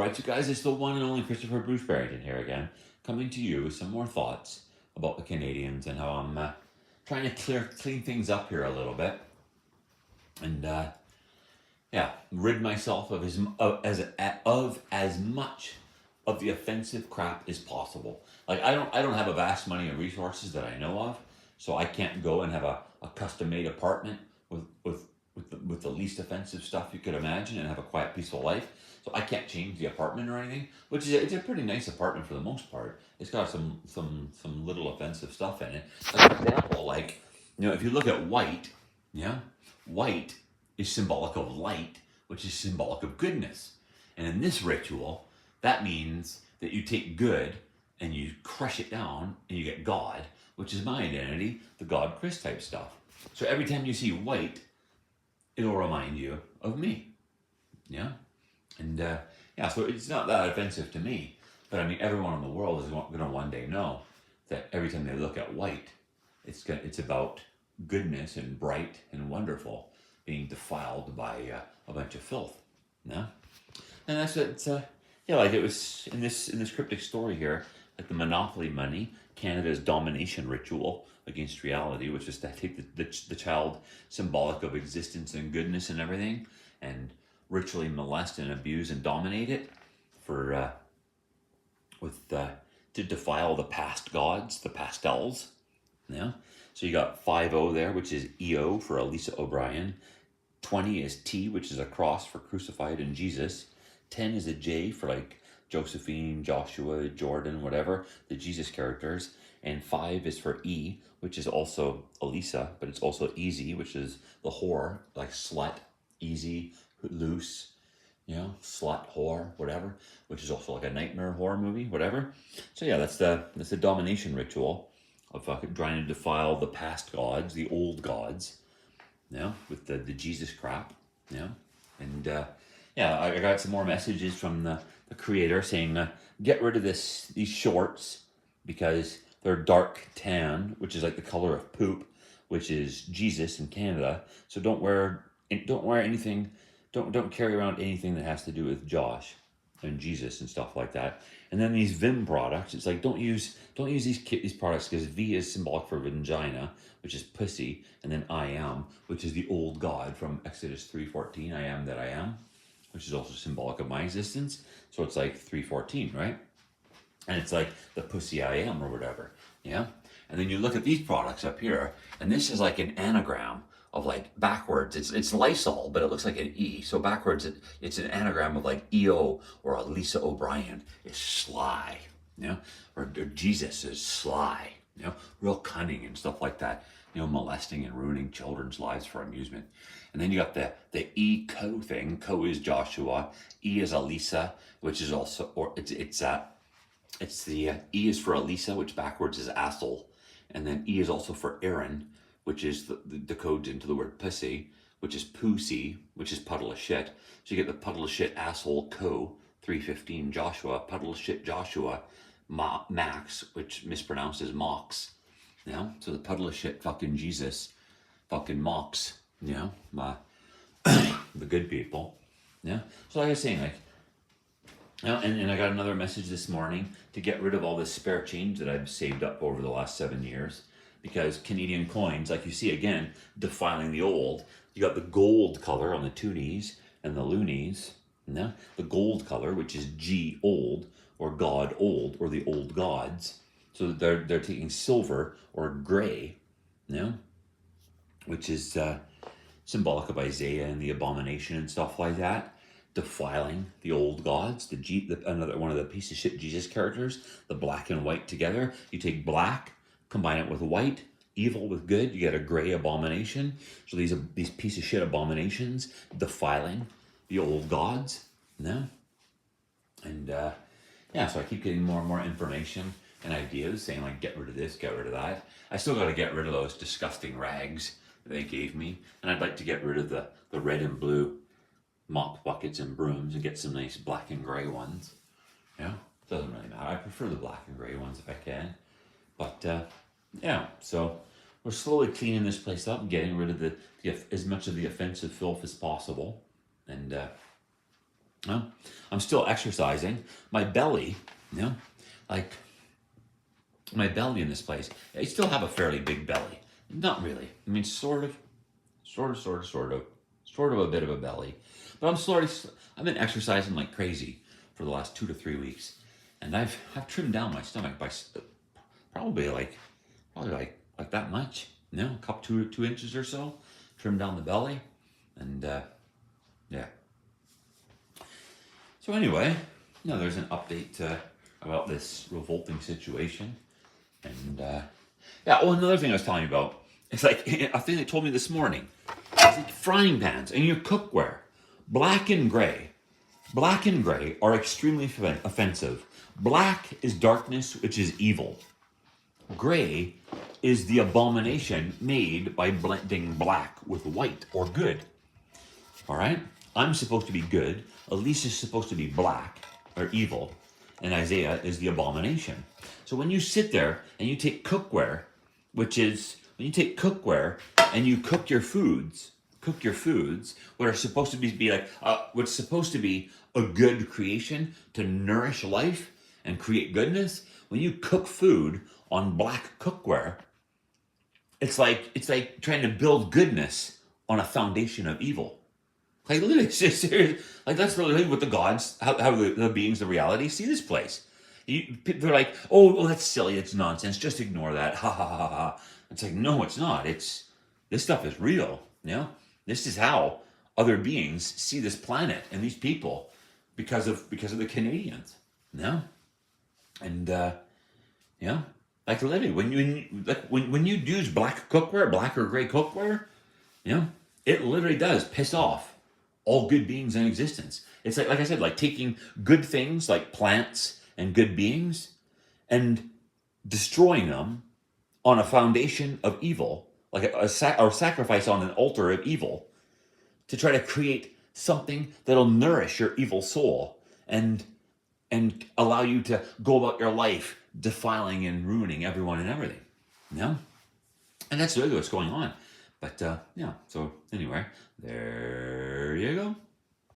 Alright, so guys, it's the one and only Christopher Bruce Barrington here again, coming to you with some more thoughts about the Canadians and how I'm trying to clean things up here a little bit. And rid myself of as much of the offensive crap as possible. Like I don't have a vast money of resources that I know of, so I can't go and have a custom made apartment with the least offensive stuff you could imagine and have a quiet, peaceful life. So I can't change the apartment or anything, which is it's a pretty nice apartment for the most part. It's got some little offensive stuff in it. Like for example, like if you look at white, white is symbolic of light, which is symbolic of goodness. And in this ritual, that means that you take good and you crush it down and you get God, which is my identity, the God Chris type stuff. So every time you see white, it'll remind you of me. Yeah? And so it's not that offensive to me. But I mean, everyone in the world is going to one day know that every time they look at white, it's about goodness and bright and wonderful being defiled by a bunch of filth. Yeah? And that's what like it was in this cryptic story here, like the Monopoly money, Canada's domination ritual against reality, which is to take the child symbolic of existence and goodness and everything, and ritually molest and abuse and dominate it to defile the past gods, the pastels. Yeah. So you got 50 there, which is EO for Elisa O'Brien. 20 is T, which is a cross for crucified and Jesus. 10 is a J for like Josephine, Joshua, Jordan, whatever, the Jesus characters. And 5 is for E, which is also Elisa, but it's also easy, which is the whore, like slut, easy, loose, slut, whore, whatever, which is also like a nightmare horror movie, whatever. So yeah, that's the domination ritual of trying to defile the past gods, the old gods, with the Jesus crap, And I got some more messages from the creator saying, get rid of these shorts because they're dark tan, which is like the color of poop, which is Jesus in Canada. So don't wear anything. Don't carry around anything that has to do with Josh and Jesus and stuff like that. And then these Vim products, it's like don't use these products because V is symbolic for vagina, which is pussy, and then I am, which is the old god from Exodus 3:14. I am that I am, which is also symbolic of my existence. So it's like 3:14, right? And it's like the pussy I am or whatever, yeah? And then you look at these products up here, and this is like an anagram of like backwards. It's Lysol, but it looks like an E. So backwards, it's an anagram of like EO or Elisa O'Brien is sly, or Jesus is sly, real cunning and stuff like that, molesting and ruining children's lives for amusement. And then you got the E Co thing. Co is Joshua. E is Elisa, which is also, or it's the E is for Elisa, which backwards is Assel. And then E is also for Aaron, which is the codes into the word pussy, which is pussy, which is puddle of shit. So you get the puddle of shit asshole co, 3:15 Joshua, puddle of shit Joshua, Max, which mispronounced as Mox. So the puddle of shit fucking Jesus, fucking Mox, the good people. So like I was saying, like, and I got another message this morning to get rid of all this spare change that I've saved up over the last 7 years. Because Canadian coins, like you see again, defiling the old. You got the gold color on the toonies and the loonies. The gold color, which is G old, or God old, or the old gods. So they're taking silver or gray, which is symbolic of Isaiah and the abomination and stuff like that. Defiling the old gods, another one of the piece of shit Jesus characters, the black and white together. You take black, combine it with white, evil with good, you get a gray abomination. So these piece of shit abominations defiling the old gods. And so I keep getting more and more information and ideas saying like get rid of this, get rid of that. I still got to get rid of those disgusting rags that they gave me, and I'd like to get rid of the red and blue mop buckets and brooms and get some nice black and gray ones. Doesn't really matter. I prefer the black and gray ones if I can. But so we're slowly cleaning this place up and getting rid of as much of the offensive filth as possible. And Well, I'm still exercising. My belly, you know, like my belly in this place, I still have a fairly big belly. Not really. I mean, sort of a bit of a belly. But I've been exercising like crazy for the last 2 to 3 weeks. And I've trimmed down my stomach by probably like, like that much. You know, a couple, 2 inches or so. Trimmed down the belly. And, yeah. So anyway, there's an update about this revolting situation. And yeah, oh, another thing I was telling you about, it's like a thing they told me this morning. It's like frying pans and your cookware, black and gray. Black and gray are extremely offensive. Black is darkness, which is evil. Gray is the abomination made by blending black with white or good. All right? I'm supposed to be good. Elise is supposed to be black or evil. And Isaiah is the abomination. So when you sit there and you take cookware, when you take cookware and you cook your foods, what are supposed to be like, what's supposed to be a good creation to nourish life and create goodness, when you cook food on black cookware, it's like trying to build goodness on a foundation of evil. Like literally, serious. Like that's really what the gods, how the beings of reality see this place. They're like, oh, that's silly, it's nonsense. Just ignore that. Ha ha ha ha. It's like, no, it's not. This stuff is real. This is how other beings see this planet and these people because of the Canadians. And like literally, when you use black cookware, black or gray cookware, it literally does piss off all good beings in existence. It's like I said, like taking good things like plants and good beings and destroying them on a foundation of evil, like or sacrifice on an altar of evil to try to create something that'll nourish your evil soul and allow you to go about your life defiling and ruining everyone and everything. And that's really what's going on. But so anyway, there you go.